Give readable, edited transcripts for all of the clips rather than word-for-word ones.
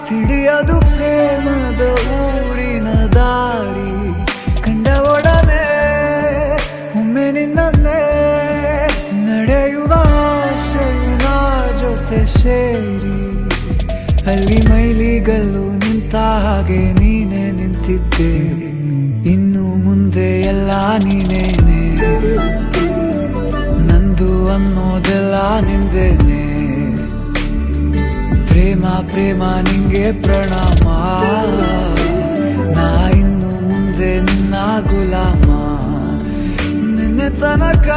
ತಿಳಿಯದು ಪ್ರೇಮದ ಊರಿನ ದಾರಿ. ಕಂಡ ಒಡನೆ ಒಮ್ಮೆ ನಿನ್ನೇ ನಡೆಯುವ ಆಸೆಯ ಜೊತೆ ಸೇರಿ, ಅಲ್ಲಿ ಮೈಲಿಗಲ್ಲು ನಿಂತ ಹಾಗೆ ನೀನೆ ನಿಂತಿದ್ದೆ. ಇನ್ನು ಮುಂದೆ ಎಲ್ಲ ನೀನೇನೆ, ನಂದು ಅನ್ನೋದೆಲ್ಲ ನಿಂದೇನೆ. ಪ್ರೇಮ ಪ್ರೇಮ ನಿಂಗೆ ಪ್ರಣಾಮ, ನಾ ಇನ್ನು ಮುಂದೆ ನಿನ್ನ ಗುಲಾಮ. ನಿನ್ನೆ ತನಕ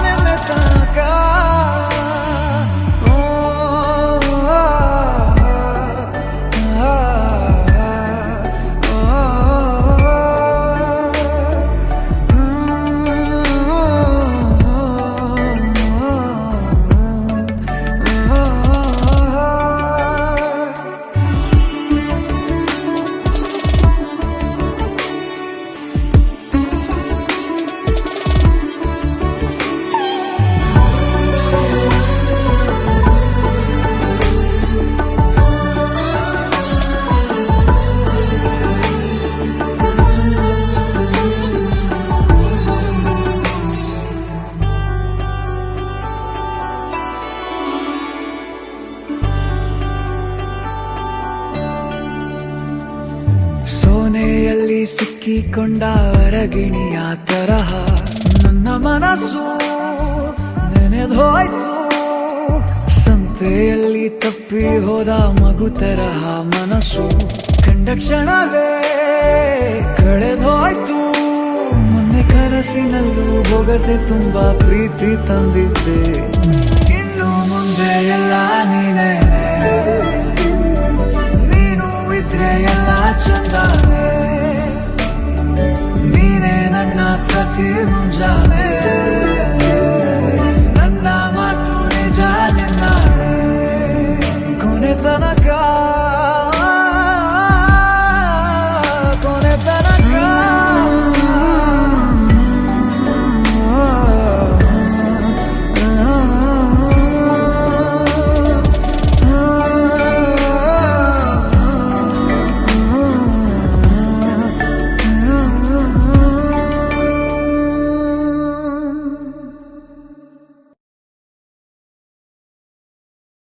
ನಿನ್ನೆ ತನಕ ಸೋನೆಯಲ್ಲಿ ಸಿಕ್ಕಿಕೊಂಡ ಅರಗಿಣಿಯ ತರಹ ನನ್ನ ಮನಸ್ಸು ನೆನೆದೋಯ್ತು. ಸಂತೆಯಲ್ಲಿ ತಪ್ಪಿ ಹೋದ ಮಗು ತರಹ ಮನಸ್ಸು ಕಂಡ ಕ್ಷಣವೇ ಕಳೆದೋಯ್ತು. ಮೊನ್ನೆ ಕನಸಿನಲ್ಲೂ ಬೊಗಸೆ ತುಂಬಾ ಪ್ರೀತಿ ತಂದಿದ್ದೆ.